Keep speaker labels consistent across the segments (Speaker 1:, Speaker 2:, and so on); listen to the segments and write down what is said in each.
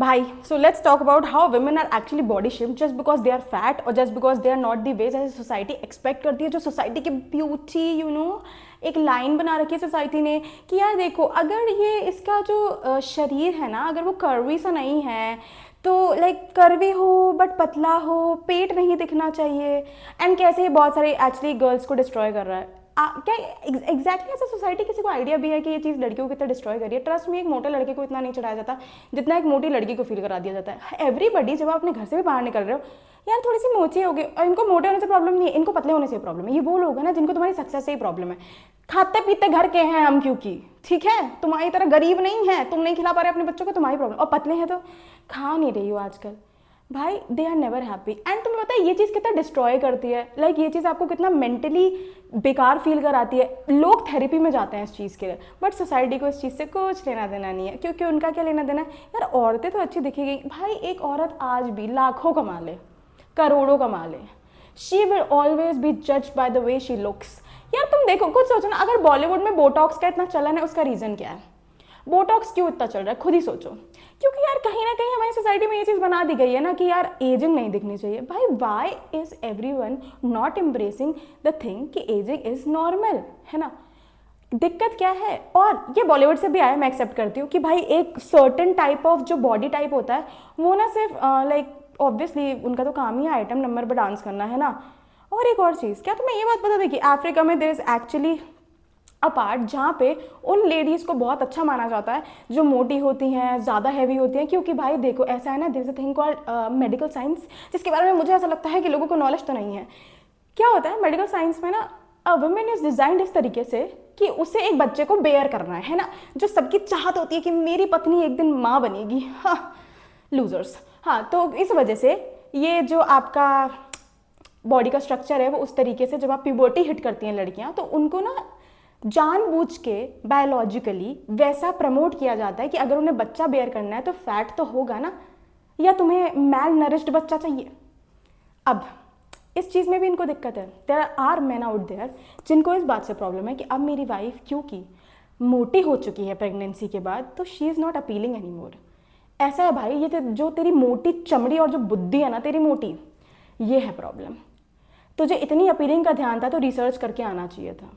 Speaker 1: भाई, so let's talk about how women are actually body shamed just because they are fat or just because they are not the ways as society expect करती है। जो society की beauty एक line बना रखी है society ने कि यार देखो, अगर ये इसका जो शरीर है ना, अगर वो कर्वी सा नहीं है तो लाइक कर्वी हो बट पतला हो, पेट नहीं दिखना चाहिए। एंड कैसे ये बहुत सारे एक्चुअली गर्ल्स को डिस्ट्रॉय कर रहा है। क्या एग्जैक्टली ऐसा सोसाइटी किसी को आइडिया भी है कि ये चीज़ लड़कियों को कितना डिस्ट्रॉय करिए? ट्रस्ट में एक मोटे लड़के को इतना नहीं चढ़ाया जाता जितना एक मोटी लड़की को फील करा दिया जाता है। एवरीबडी, जब आप अपने घर से भी बाहर निकल रहे हो, यार थोड़ी सी मोची हो गई, और इनको मोटे होने से प्रॉब्लम नहीं है, इनको पतले होने से प्रॉब्लम है। ये वो लोग हैं ना जिनको तुम्हारी सक्सेस से ही प्रॉब्लम है। खाते पीते घर के हैं हम, क्योंकि ठीक है तुम्हारी तरह गरीब नहीं है, तुम नहीं खिला पा रहे अपने बच्चों को, तुम्हारी प्रॉब्लम। और पतले हैं तो खा नहीं रही हो आजकल। भाई they are never happy. And तुम्हें पता है ये चीज़ कितना डिस्ट्रॉय करती है, लाइक ये चीज़ आपको कितना मेंटली बेकार फील कराती है। लोग थेरेपी में जाते हैं इस चीज़ के लिए, बट सोसाइटी को इस चीज़ से कुछ लेना देना नहीं है, क्योंकि उनका क्या लेना देना है? यार औरतें तो अच्छी दिखेगी। भाई एक औरत आज भी लाखों कमा ले, करोड़ों कमा ले, शी विल ऑलवेज बी जज by the way she looks. यार तुम देखो, कुछ सोचो ना, अगर बॉलीवुड में बोटॉक्स का इतना चलन है, उसका रीज़न क्या है? बोटॉक्स क्यों इतना चल रहा है? खुद ही सोचो। क्योंकि यार कहीं ना कहीं हमारी सोसाइटी में ये चीज़ बना दी गई है ना कि यार एजिंग नहीं दिखनी चाहिए। भाई why is everyone not embracing the thing कि एजिंग इज नॉर्मल, है ना? दिक्कत क्या है? और ये बॉलीवुड से भी आया, मैं एक्सेप्ट करती हूँ कि भाई एक सर्टेन टाइप ऑफ जो बॉडी टाइप होता है वो ना सिर्फ लाइक ऑब्वियसली उनका तो काम ही है आइटम नंबर पर डांस करना, है ना? और एक और चीज़, क्या तुम्हें ये बात पता थी कि अफ्रीका में there is actually a part जहाँ पे उन लेडीज़ को बहुत अच्छा माना जाता है जो मोटी होती हैं, ज़्यादा हैवी होती हैं? क्योंकि भाई देखो ऐसा है ना, there is a thing called medical science, जिसके बारे में मुझे ऐसा लगता है कि लोगों को नॉलेज तो नहीं है। क्या होता है मेडिकल साइंस में ना, अ वुमेन इज डिजाइंड इस तरीके से कि उसे एक बच्चे को बेयर करना है ना? जो सबकी चाहत होती है कि मेरी पत्नी एक दिन माँ बनेगी। हाँ, लूजर्स। हाँ, तो इस वजह से ये जो आपका बॉडी का स्ट्रक्चर है वो उस तरीके से, जब आप प्यूबर्टी हिट करती हैं लड़कियां, तो उनको ना जानबूझ के बायोलॉजिकली वैसा प्रमोट किया जाता है कि अगर उन्हें बच्चा बेयर करना है तो फैट तो होगा ना, या तुम्हें मैल नरिश्ड बच्चा चाहिए। अब इस चीज़ में भी इनको दिक्कत है। There are men out there जिनको इस बात से प्रॉब्लम है कि अब मेरी वाइफ क्योंकि मोटी हो चुकी है प्रेगनेंसी के बाद, तो she is not appealing any more. ऐसा है भाई, ये जो तेरी मोटी चमड़ी और जो बुद्धि है ना तेरी मोटी, ये है प्रॉब्लम। तुझे इतनी अपीलिंग का ध्यान था तो रिसर्च करके आना चाहिए था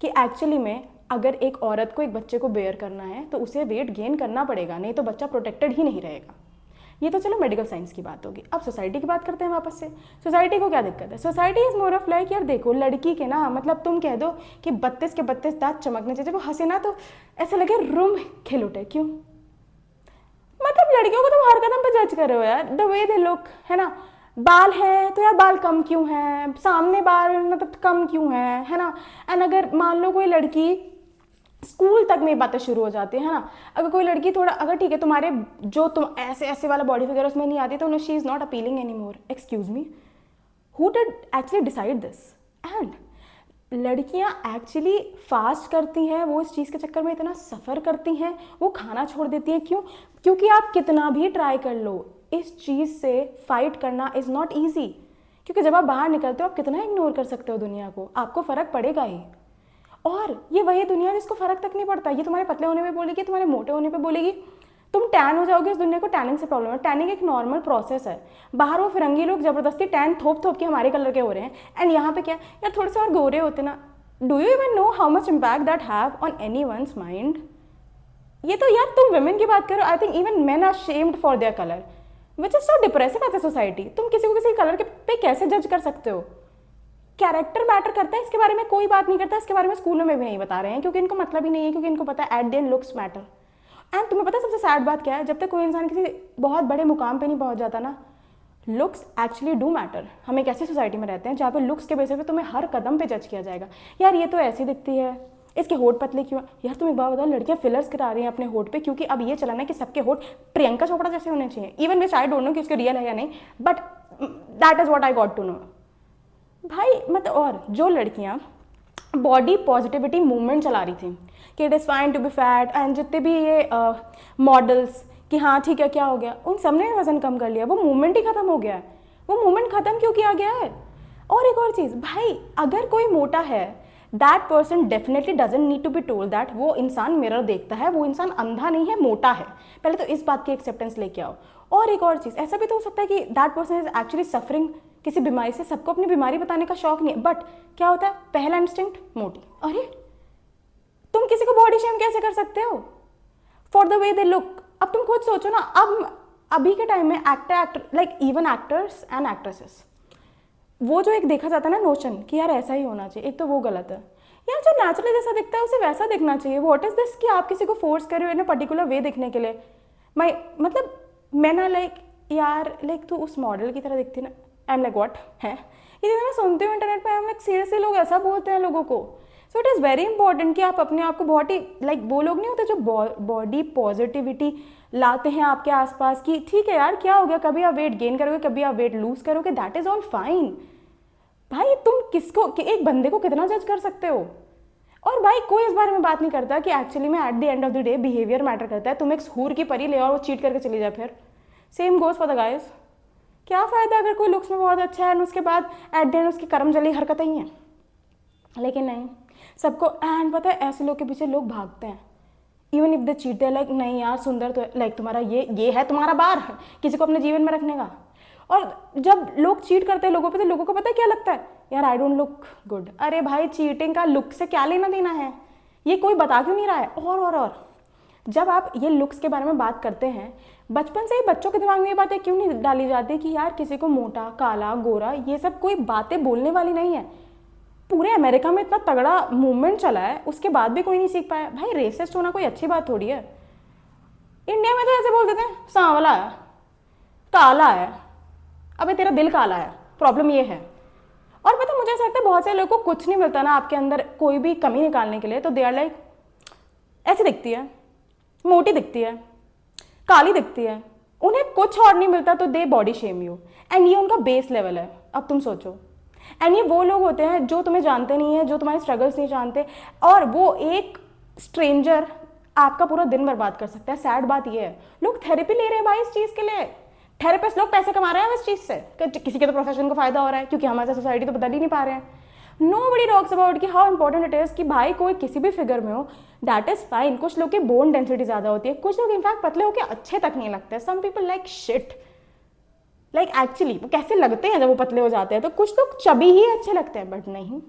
Speaker 1: कि एक्चुअली में अगर एक औरत को एक बच्चे को बेयर करना है तो उसे वेट गेन करना पड़ेगा, नहीं तो बच्चा प्रोटेक्टेड ही नहीं रहेगा। ये तो चलो मेडिकल साइंस की बात होगी। अब सोसाइटी की बात करते हैं वापस से। सोसाइटी को क्या दिक्कत है? Society is more of like, यार देखो लड़की के ना, मतलब तुम कह दो कि 32 के 32 दांत चमकने चाहिए, जब वो हंसे ना तो ऐसे लगे रूम खिल उठे। क्यों? मतलब लड़कियों को तुम हर कदम पर जज कर रहे हो यार, द वे दे लुक, है ना? बाल है तो यार बाल कम क्यों हैं, सामने बाल मतलब कम क्यों है ना? एंड अगर मान लो कोई लड़की, स्कूल तक में ये बातें शुरू हो जाती है ना, अगर कोई लड़की थोड़ा, अगर ठीक है तुम्हारे जो तुम ऐसे ऐसे वाला बॉडी फिगर उसमें नहीं आती, तो she is not appealing any more. Excuse me, who did actually decide this? And लड़कियां एक्चुअली फास्ट करती हैं, वो इस चीज़ के चक्कर में इतना सफ़र करती हैं, वो खाना छोड़ देती हैं। क्यों? क्योंकि आप कितना भी ट्राई कर लो, इस चीज़ से फाइट करना इज़ नॉट ईजी। क्योंकि जब आप बाहर निकलते हो आप कितना इग्नोर कर सकते हो दुनिया को, आपको फ़र्क पड़ेगा ही। और ये वही दुनिया जिसको फ़र्क तक नहीं पड़ता, ये तुम्हारे पतले होने पे बोलेगी, तुम्हारे मोटे होने पे बोलेगी, तुम टैन हो जाओगे। इस दुनिया को टैनिंग से प्रॉब्लम है। टैनिंग एक नॉर्मल प्रोसेस है। बाहर वो फिरंगी लोग ज़बरदस्ती टैन थोप थोप के हमारे कलर के हो रहे हैं, एंड यहाँ पे क्या यार, थोड़े से और गोरे होते ना। Do you even know how much impact that have on anyone's mind? ये तो यार तुम वुमेन की बात करो, I think even men are shamed for their colour, which is so depressive as a society. तुम किसी को किसी कलर के पे कैसे जज कर सकते हो? कैरेक्टर मैटर करता है, इसके बारे में कोई बात नहीं करता, इसके बारे में स्कूलों में भी नहीं बता रहे हैं, क्योंकि इनको मतलब ही नहीं है, क्योंकि इनको पता है at the end looks matter. And तुम्हें पता है सबसे सैड बात क्या है? जब तक कोई इंसान किसी बहुत बड़े मुकाम पे नहीं पहुंच जाता ना, लुक्स एक्चुअली डू मैटर। हम एक ऐसी सोसाइटी में रहते हैं जहाँ पे लुक्स के बेसिस पे तुम्हें हर कदम पे जज किया जाएगा। यार ये तो ऐसी दिखती है, इसके होठ पतले क्यों? यार तुम एक बात बताओ, लड़कियां फिलर्स करा रही हैं अपने होठ पे, क्योंकि अब ये चला ना कि सबके होठ प्रियंका चोपड़ा जैसे होने चाहिए। Even which I don't know कि उसके रियल है या नहीं, but that is what I got to know. भाई मतलब, और जो लड़कियां बॉडी पॉजिटिविटी मूवमेंट चला रही थी कि it is fine to be fat, and जितने भी ये मॉडल्स कि हाँ ठीक है क्या हो गया, उन सब ने वजन कम कर लिया। वो मूवमेंट ही खत्म हो गया है। वो मूवमेंट खत्म क्यों किया गया है? और एक और चीज़, भाई अगर कोई मोटा है that person definitely doesn't need to be told that वो इंसान मिरर देखता है, वो इंसान अंधा नहीं है, मोटा है। पहले तो इस बात की एक्सेप्टेंस लेके आओ। और एक और चीज़, ऐसा भी तो हो सकता है कि that person is actually suffering किसी बीमारी से, सबको अपनी बीमारी बताने का शौक नहीं है, बट क्या होता है, पहला इंस्टिंक्ट मोटी। अरे तुम किसी को बॉडी शेम कैसे कर सकते हो for the way they look? अब तुम खुद सोचो ना, अब अभी के टाइम में actor like even actors and actresses, वो जो एक देखा जाता है ना नोशन कि यार ऐसा ही होना चाहिए, एक तो वो गलत है यार। जो नेचुरली जैसा दिखता है उसे वैसा दिखना चाहिए। व्हाट इज दिस कि आप किसी को फोर्स कर रहे हो इन अ पर्टिकुलर वे दिखने के लिए। मतलब मैं ना लाइक यार लाइक तू उस मॉडल की तरह दिखती ना, आई एम लाइक व्हाट है ये। मैं सुनती हूँ इंटरनेट पे, आई एम लाइक सीरियसली लोग ऐसा बोलते हैं लोगों को। So it is very important कि आप अपने आप को बहुत ही लाइक वो लोग नहीं होते जो बॉडी पॉजिटिविटी लाते हैं आपके आसपास की ठीक है यार क्या हो गया, कभी आप वेट गेन करोगे, कभी आप वेट लूज करोगे, दैट इज ऑल फाइन। भाई तुम किसको एक बंदे को कितना जज कर सकते हो? और भाई कोई इस बारे में बात नहीं करता कि एक्चुअली में at the end of the day behaviour matter करता है। तुम एक हूर की परी ले और वो चीट करके चली जाए, फिर same goes for the guys. क्या फ़ायदा अगर कोई लुक्स में बहुत अच्छा है और उसके बाद एट द एंड उसकी कर्म जली हरकतें ही हैं। लेकिन नहीं, सबको एंड पता है ऐसे लोग के पीछे लोग भागते हैं। Even if the cheat they like नहीं यार सुंदर तो लाइक तुम्हारा ये है तुम्हारा बार किसी को अपने जीवन में रखने का। और जब लोग चीट करते हैं लोगों पे तो लोगों को पता है क्या लगता है, यार आई डोंट लुक गुड। अरे भाई चीटिंग का लुक से क्या लेना देना है, ये कोई बता क्यों नहीं रहा है? और जब आप ये लुक्स के बारे में बात करते हैं, बचपन से ही बच्चों के दिमाग में ये बातें क्यों नहीं डाली जाती कि यार किसी को मोटा काला गोरा ये सब कोई बातें बोलने वाली नहीं है। पूरे अमेरिका में इतना तगड़ा मूवमेंट चला है, उसके बाद भी कोई नहीं सीख पाया। भाई रेसिस्ट होना कोई अच्छी बात थोड़ी है। इंडिया में तो ऐसे बोल देते हैं सांवला है, काला है, अबे तेरा दिल काला है, प्रॉब्लम ये है। और पता मुझे ऐसा लगता है बहुत सारे लोगों को कुछ नहीं मिलता ना आपके अंदर कोई भी कमी निकालने के लिए, तो दे आर लाइक ऐसी दिखती है, मोटी दिखती है, काली दिखती है, उन्हें कुछ और नहीं मिलता तो दे बॉडी शेम यू। एंड ये उनका बेस लेवल है। अब तुम सोचो, एंड ये वो लोग होते हैं जो तुम्हें जानते नहीं है, जो तुम्हारे स्ट्रगल्स नहीं जानते, और वो एक स्ट्रेंजर आपका पूरा दिन बर्बाद कर सकता है। सैड बात ये है लोग थेरेपी ले रहे हैं भाई इस चीज़ के लिए। थेरेपिस्ट लोग पैसे कमा रहे हैं इस चीज़ से, किसी के तो प्रोफेशन को फायदा हो रहा है क्योंकि हमारे सोसाइटी तो बदल ही नहीं पा रहे हैं। नोबडी टॉक्स अबाउट कि हाउ इंपॉर्टेंट इट इज़ कि भाई कोई किसी भी फिगर में हो, दैट इज़ फाइन। कुछ लोग की बोन डेंसिटी ज़्यादा होती है, कुछ लोग इनफैक्ट पतले होकर अच्छे तक नहीं लगते। Some people like shit, like actually वो कैसे लगते हैं जब वो पतले हो जाते हैं, तो कुछ लोग चबी ही अच्छे लगते हैं। बट नहीं,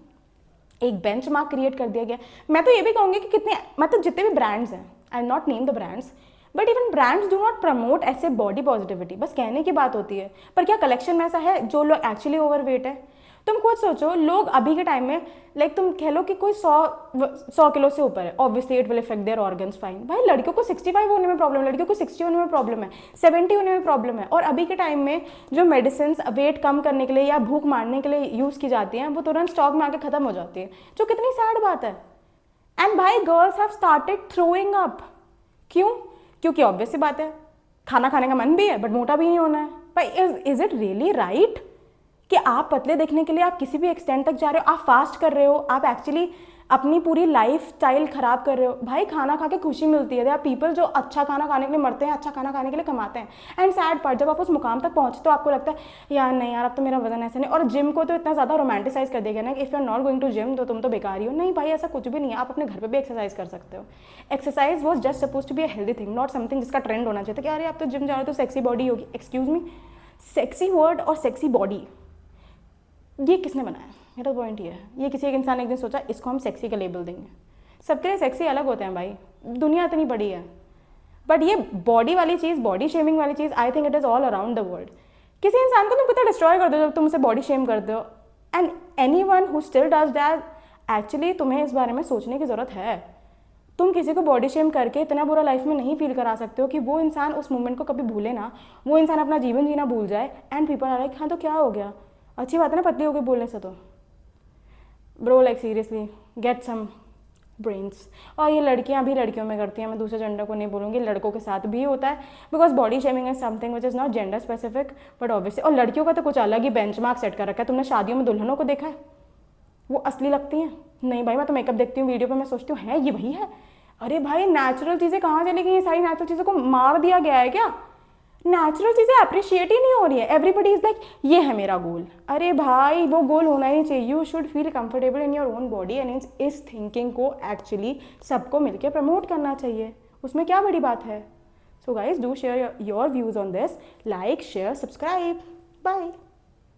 Speaker 1: एक बेंच मार्क क्रिएट कर दिया गया। मैं तो ये भी कहूँगी कि कितने मतलब जितने भी ब्रांड्स हैं, I not name the brands, but even brands do not promote ऐसे बॉडी पॉजिटिविटी। बस कहने की बात होती है, पर क्या कलेक्शन में ऐसा है जो लोग एक्चुअली ओवरवेट है? तुम खुद सोचो, लोग अभी के टाइम में लाइक तुम कह लो कि कोई 100 किलो से ऊपर है, obviously it will effect their organs fine. भाई लड़कियों को 65 होने में प्रॉब्लम है, लड़कियों को 60 होने में प्रॉब्लम है, 70 होने में प्रॉब्लम है। और अभी के टाइम में जो मेडिसिन वेट कम करने के लिए या भूख मारने के लिए यूज़ की जाती हैं वो तुरंत स्टॉक में आके खत्म हो जाती है, जो कितनी सैड बात है। एंड भाई girls have started throwing up. क्यों? क्योंकि ऑब्वियस सी बात है खाना खाने का मन भी है बट मोटा भी नहीं होना है। भाई इज इट रियली राइट कि आप पतले देखने के लिए आप किसी भी एक्सटेंड तक जा रहे हो, आप फास्ट कर रहे हो, आप एक्चुअली अपनी पूरी लाइफ स्टाइल खराब कर रहे हो? भाई खाना खा के खुशी मिलती है। देयर आर पीपल जो अच्छा खाना खाने के लिए मरते हैं, अच्छा खाना खाने के लिए कमाते हैं। एंड सैड पार्ट, जब आप उस मुकाम तक पहुंचे तो आपको लगता है यार नहीं यार अब तो मेरा वजन ऐसे नहीं। और जिम को तो इतना ज़्यादा रोमांटिसाइज कर दिया गया ना कि if you are not going to gym तो तुम तो बेकार ही हो। नहीं भाई ऐसा कुछ भी नहीं है, आप अपने घर पर भी एक्सरसाइज कर सकते हो। Exercise was just suppose to be a healthy thing, not something जिसका ट्रेंड होना चाहिए कि अरे आप तो जिम जा रहे हो तो सेक्सी बॉडी होगी। एक्सक्यूज मी, सेक्सी वर्ड और सेक्सी बॉडी ये किसने बनाया? मेरा पॉइंट ये है, ये किसी एक इंसान ने एक दिन सोचा इसको हम सेक्सी का लेबल देंगे। सबके लिए सेक्सी अलग होते हैं भाई, दुनिया इतनी बड़ी है। बट ये बॉडी वाली चीज़, बॉडी शेमिंग वाली चीज़, I think it is all around the world. किसी इंसान को तुम कितना डिस्ट्रॉय कर दो जब तुम उसे बॉडी शेम करते हो। And any one who still does that, actually तुम्हें इस बारे में सोचने की ज़रूरत है। तुम किसी को बॉडी शेम करके इतना बुरा लाइफ में नहीं फील करा सकते हो कि वो इंसान उस मोमेंट को कभी भूले ना, वो इंसान अपना जीवन जीना भूल जाए। एंड पीपल आर लाइक हाँ तो क्या हो गया, अच्छी बात है ना पतली होकर बोलने से। तो bro like seriously get some brains. और ये लड़कियां भी लड़कियों में करती हैं, मैं दूसरे जेंडर को नहीं बोलूँगी, लड़कों के साथ भी होता है। Because body shaming is something which is not gender specific but obviously. और लड़कियों का तो कुछ अलग ही बेंचमार्क सेट कर रखा है। तुमने शादियों में दुल्हनों को देखा है, वो असली लगती हैं? नहीं भाई, मैं तो मेकअप देखती हूँ वीडियो पर, मैं सोचती हूँ है ये वही है। अरे भाई नेचुरल चीज़ें कहाँ चली गई? ये सारी नेचुरल चीज़ों को मार दिया गया है क्या? नेचुरल चीज़ें अप्रिशिएट ही नहीं हो रही है। एवरीबडी इज़ लाइक ये है मेरा गोल। अरे भाई वो गोल होना ही चाहिए। You should feel comfortable in your own body and इस थिंकिंग को एक्चुअली सबको मिलकर प्रमोट करना चाहिए, उसमें क्या बड़ी बात है। So guys do share your views on this, like share subscribe, bye.